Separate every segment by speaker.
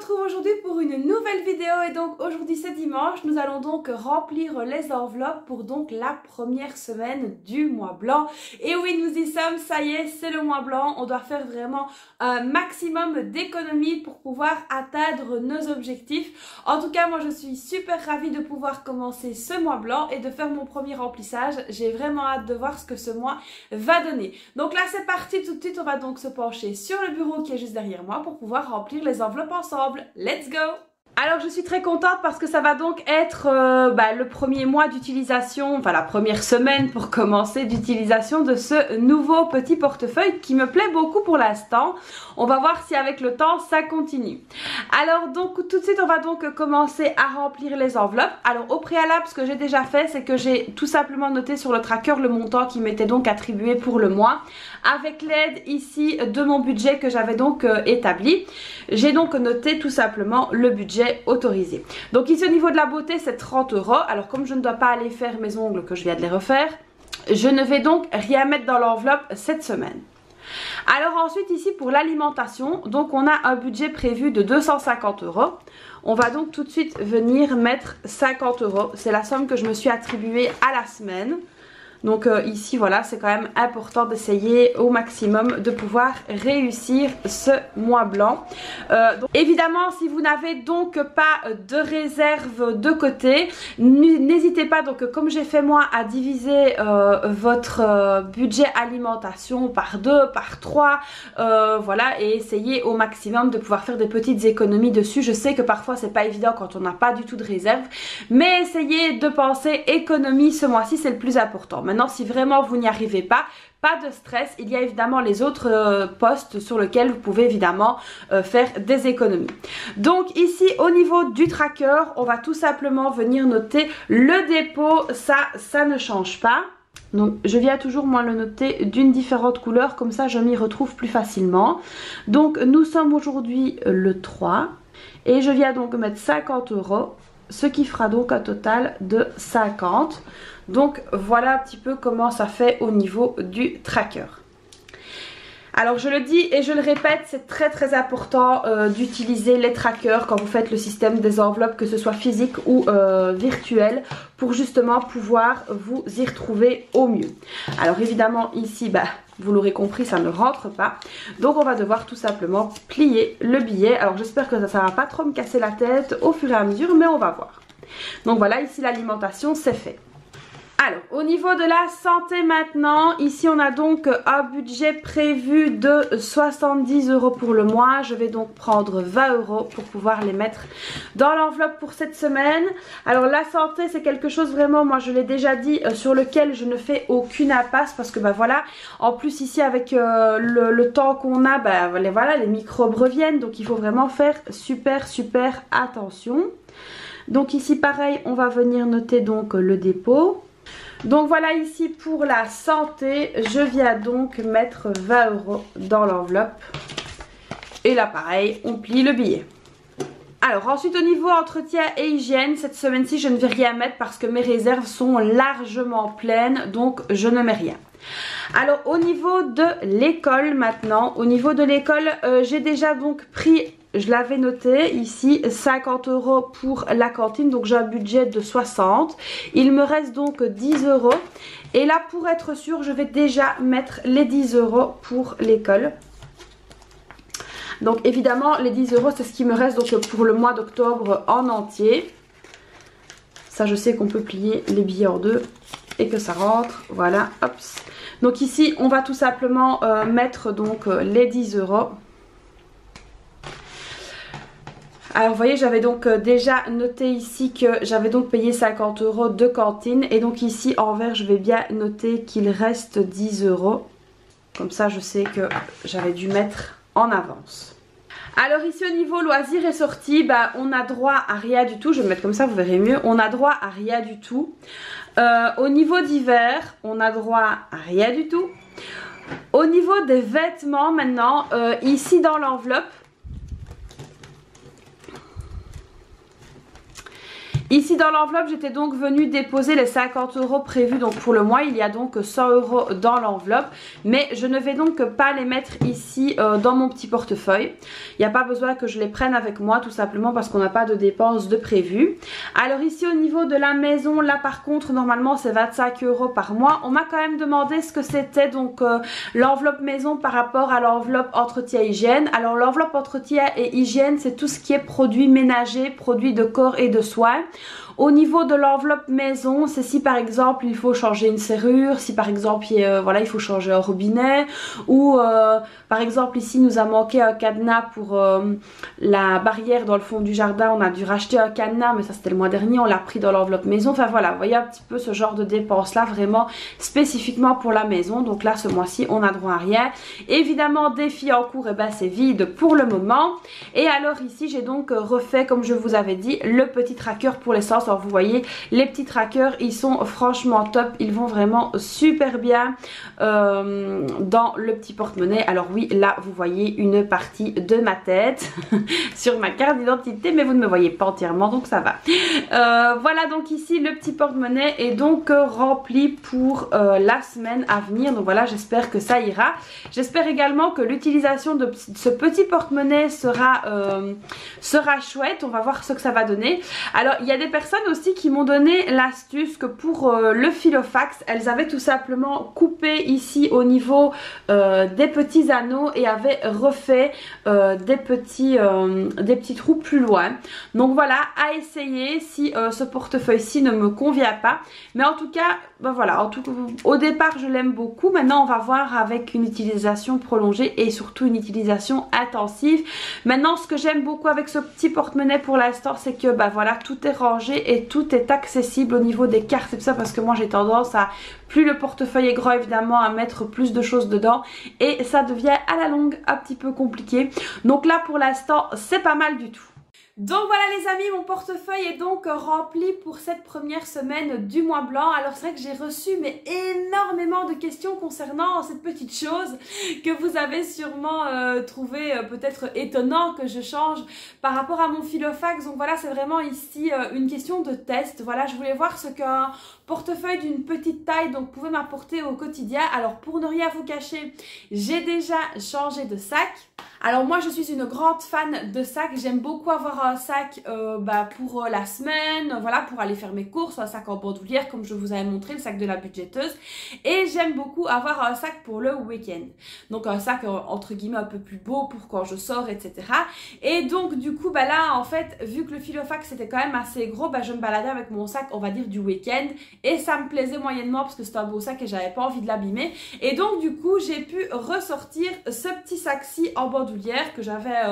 Speaker 1: retrouve aujourd'hui pour une nouvelle vidéo et donc aujourd'hui c'est dimanche, nous allons donc remplir les enveloppes pour donc la première semaine du mois blanc. Et oui, nous y sommes, ça y est, c'est le mois blanc, on doit faire vraiment un maximum d'économies pour pouvoir atteindre nos objectifs. En tout cas, moi je suis super ravie de pouvoir commencer ce mois blanc et de faire mon premier remplissage. J'ai vraiment hâte de voir ce que ce mois va donner. Donc là c'est parti, tout de suite on va donc se pencher sur le bureau qui est juste derrière moi pour pouvoir remplir les enveloppes ensemble. Let's go! Alors je suis très contente parce que ça va donc être le premier mois d'utilisation, enfin la première semaine pour commencer d'utilisation de ce nouveau petit portefeuille qui me plaît beaucoup pour l'instant. On va voir si avec le temps ça continue. Alors donc tout de suite on va donc commencer à remplir les enveloppes. Alors au préalable ce que j'ai déjà fait c'est que j'ai tout simplement noté sur le tracker le montant qui m'était donc attribué pour le mois avec l'aide ici de mon budget que j'avais donc établi. J'ai donc noté tout simplement le budget autorisé. Donc ici au niveau de la beauté c'est 30 €. Alors comme je ne dois pas aller faire mes ongles que je viens de les refaire, je ne vais donc rien mettre dans l'enveloppe cette semaine. Alors ensuite ici pour l'alimentation, donc on a un budget prévu de 250 €. On va donc tout de suite venir mettre 50 €. C'est la somme que je me suis attribuée à la semaine. Donc ici voilà, c'est quand même important d'essayer au maximum de pouvoir réussir ce mois blanc. Donc, évidemment si vous n'avez donc pas de réserve de côté, n'hésitez pas donc comme j'ai fait moi à diviser votre budget alimentation par 2, par 3, voilà, et essayer au maximum de pouvoir faire des petites économies dessus. Je sais que parfois c'est pas évident quand on n'a pas du tout de réserve, mais essayez de penser économie ce mois-ci, c'est le plus important. Maintenant, si vraiment vous n'y arrivez pas de stress, il y a évidemment les autres postes sur lesquels vous pouvez évidemment faire des économies. Donc ici au niveau du tracker, on va tout simplement venir noter le dépôt, ça ne change pas. Donc je viens toujours moi le noter d'une différente couleur, comme ça je m'y retrouve plus facilement. Donc nous sommes aujourd'hui le 3 et je viens donc mettre 50 €, ce qui fera donc un total de 50. Donc voilà un petit peu comment ça fait au niveau du tracker. Alors je le dis et je le répète, c'est très important d'utiliser les trackers quand vous faites le système des enveloppes, que ce soit physique ou virtuel, pour justement pouvoir vous y retrouver au mieux. Alors évidemment ici, vous l'aurez compris, ça ne rentre pas. Donc on va devoir tout simplement plier le billet. Alors j'espère que ça ne va pas trop me casser la tête au fur et à mesure, mais on va voir. Donc voilà, ici l'alimentation c'est fait. Alors au niveau de la santé maintenant, ici on a donc un budget prévu de 70 € pour le mois. Je vais donc prendre 20 € pour pouvoir les mettre dans l'enveloppe pour cette semaine. Alors la santé c'est quelque chose vraiment, moi je l'ai déjà dit, sur lequel je ne fais aucune impasse parce que voilà, en plus ici avec le temps qu'on a, voilà, les microbes reviennent, donc il faut vraiment faire super attention. Donc ici pareil, on va venir noter donc le dépôt. Donc voilà, ici pour la santé, je viens donc mettre 20 € dans l'enveloppe. Et là pareil, on plie le billet. Alors ensuite au niveau entretien et hygiène, cette semaine-ci je ne vais rien mettre parce que mes réserves sont largement pleines, donc je ne mets rien. Alors au niveau de l'école maintenant, au niveau de l'école, j'ai déjà donc pris, je l'avais noté ici, 50 € pour la cantine, donc j'ai un budget de 60. Il me reste donc 10 €. Et là pour être sûre, je vais déjà mettre les 10 € pour l'école. Donc évidemment les 10 € c'est ce qui me reste donc pour le mois d'octobre en entier. Ça je sais qu'on peut plier les billets en deux et que ça rentre, voilà, hop. Donc ici on va tout simplement mettre donc les 10 €. Alors vous voyez, j'avais donc déjà noté ici que j'avais donc payé 50 € de cantine. Et donc ici en vert je vais bien noter qu'il reste 10 €. Comme ça je sais que j'avais dû mettre en avance. Alors ici au niveau loisirs et sorties, on a droit à rien du tout. Je vais me mettre comme ça, vous verrez mieux. On a droit à rien du tout. Au niveau d'hiver, on a droit à rien du tout. Au niveau des vêtements maintenant, ici dans l'enveloppe, Ici dans l'enveloppe, j'étais donc venue déposer les 50 € prévus donc pour le mois. Il y a donc 100 € dans l'enveloppe, mais je ne vais donc pas les mettre ici dans mon petit portefeuille. Il n'y a pas besoin que je les prenne avec moi, tout simplement parce qu'on n'a pas de dépenses de prévues. Alors ici au niveau de la maison, là par contre normalement c'est 25 € par mois. On m'a quand même demandé ce que c'était donc l'enveloppe maison par rapport à l'enveloppe entretien hygiène. Alors l'enveloppe entretien et hygiène, c'est tout ce qui est produits ménagers, produits de corps et de soins. Au niveau de l'enveloppe maison, c'est si par exemple il faut changer une serrure, si par exemple voilà, il faut changer un robinet, ou par exemple ici nous a manqué un cadenas pour la barrière dans le fond du jardin. On a dû racheter un cadenas, mais ça c'était le mois dernier, on l'a pris dans l'enveloppe maison. Enfin voilà, vous voyez un petit peu ce genre de dépenses là vraiment spécifiquement pour la maison. Donc là ce mois-ci on a droit à rien. Évidemment défi en cours, et ben c'est vide pour le moment. Et alors ici j'ai donc refait, comme je vous avais dit, le petit tracker pour l'essence. Alors vous voyez, les petits trackers, ils sont franchement top, ils vont vraiment super bien dans le petit porte-monnaie. Alors oui, là vous voyez une partie de ma tête sur ma carte d'identité, mais vous ne me voyez pas entièrement, donc ça va. Voilà, donc ici le petit porte-monnaie est donc rempli pour la semaine à venir. Donc voilà, j'espère que ça ira. J'espère également que l'utilisation de ce petit porte-monnaie sera chouette. On va voir ce que ça va donner. Alors il y a des personnes aussi qui m'ont donné l'astuce que pour le filofax, elles avaient tout simplement coupé ici au niveau des petits anneaux et avaient refait des petits trous plus loin. Donc voilà, à essayer si ce portefeuille-ci ne me convient pas. Mais en tout cas, ben voilà, au départ je l'aime beaucoup. Maintenant on va voir avec une utilisation prolongée et surtout une utilisation intensive. Maintenant ce que j'aime beaucoup avec ce petit porte-monnaie pour l'instant, c'est que ben voilà, tout est rangé et tout est accessible au niveau des cartes et tout ça, parce que moi j'ai tendance à, plus le portefeuille est grand évidemment, à mettre plus de choses dedans et ça devient à la longue un petit peu compliqué. Donc là pour l'instant c'est pas mal du tout. Donc voilà les amis, mon portefeuille est donc rempli pour cette première semaine du mois blanc. Alors c'est vrai que j'ai reçu mais énormément de questions concernant cette petite chose que vous avez sûrement trouvé peut-être étonnant que je change par rapport à mon filofax. Donc voilà, c'est vraiment ici une question de test. Voilà, je voulais voir ce qu'un portefeuille d'une petite taille donc pouvait m'apporter au quotidien. Alors pour ne rien vous cacher, j'ai déjà changé de sac. Alors moi je suis une grande fan de sacs, j'aime beaucoup avoir un sac pour la semaine, voilà, pour aller faire mes courses, un sac en bandoulière comme je vous avais montré, le sac de la budgéteuse, et j'aime beaucoup avoir un sac pour le week-end, donc un sac entre guillemets un peu plus beau pour quand je sors, etc. Et donc du coup là en fait, vu que le filofax c'était quand même assez gros, je me baladais avec mon sac on va dire du week-end et ça me plaisait moyennement parce que c'était un beau sac et j'avais pas envie de l'abîmer. Et donc du coup j'ai pu ressortir ce petit sac-ci en bandoulière que j'avais,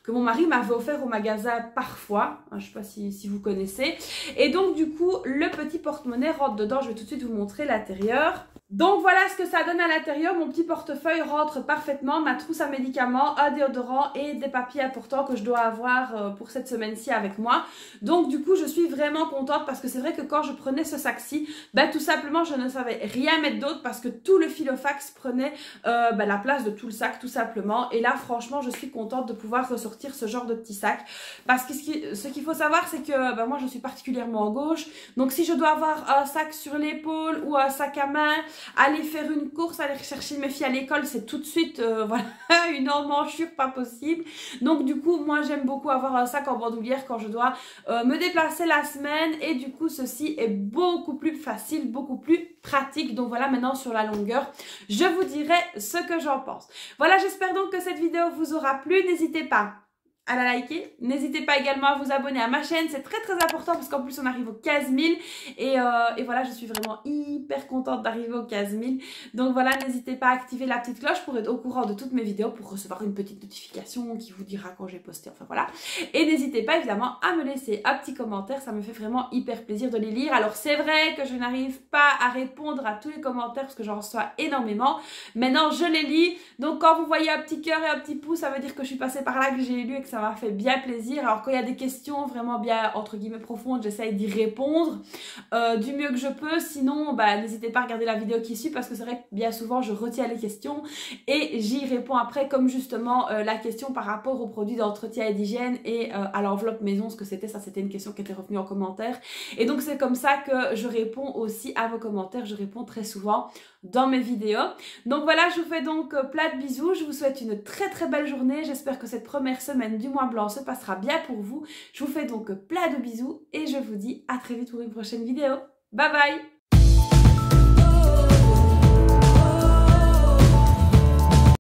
Speaker 1: que mon mari m'avait offert au magasin Parfois, je sais pas si vous connaissez. Et donc du coup le petit porte-monnaie rentre dedans, je vais tout de suite vous montrer l'intérieur. Donc voilà ce que ça donne à l'intérieur, mon petit portefeuille rentre parfaitement, ma trousse à médicaments, un déodorant et des papiers importants que je dois avoir pour cette semaine-ci avec moi. Donc du coup je suis vraiment contente parce que c'est vrai que quand je prenais ce sac-ci, tout simplement je ne savais rien mettre d'autre parce que tout le filofax prenait la place de tout le sac tout simplement. Et là franchement je suis contente de pouvoir ressortir ce genre de petit sac parce que ce qu'il faut savoir c'est que moi je suis particulièrement en gauche, donc si je dois avoir un sac sur l'épaule ou un sac à main, aller faire une course, aller chercher mes filles à l'école, c'est tout de suite voilà, une emmanchure pas possible. Donc du coup moi j'aime beaucoup avoir un sac en bandoulière quand je dois me déplacer la semaine, et du coup ceci est beaucoup plus facile, beaucoup plus pratique. Donc voilà, maintenant sur la longueur je vous dirai ce que j'en pense. Voilà, j'espère donc que cette vidéo vous aura plu. N'hésitez pas à la liker, n'hésitez pas également à vous abonner à ma chaîne, c'est très important parce qu'en plus on arrive aux 15 000 et voilà, je suis vraiment hyper contente d'arriver aux 15 000. Donc voilà, n'hésitez pas à activer la petite cloche pour être au courant de toutes mes vidéos, pour recevoir une petite notification qui vous dira quand j'ai posté, enfin voilà. Et n'hésitez pas évidemment à me laisser un petit commentaire, ça me fait vraiment hyper plaisir de les lire. Alors c'est vrai que je n'arrive pas à répondre à tous les commentaires parce que j'en reçois énormément, maintenant je les lis, donc quand vous voyez un petit cœur et un petit pouce, ça veut dire que je suis passée par là, que j'ai lu et que ça ça m'a fait bien plaisir. Alors quand il y a des questions vraiment bien entre guillemets profondes, j'essaye d'y répondre du mieux que je peux. Sinon, n'hésitez pas à regarder la vidéo qui suit parce que c'est vrai que bien souvent je retiens les questions et j'y réponds après, comme justement la question par rapport aux produits d'entretien et d'hygiène et à l'enveloppe maison, ce que c'était. Ça, c'était une question qui était revenue en commentaire. Et donc c'est comme ça que je réponds aussi à vos commentaires. Je réponds très souvent dans mes vidéos. Donc voilà, je vous fais donc plein de bisous. Je vous souhaite une très très belle journée. J'espère que cette première semaine du mois blanc se passera bien pour vous. Je vous fais donc plein de bisous et je vous dis à très vite pour une prochaine vidéo. Bye bye!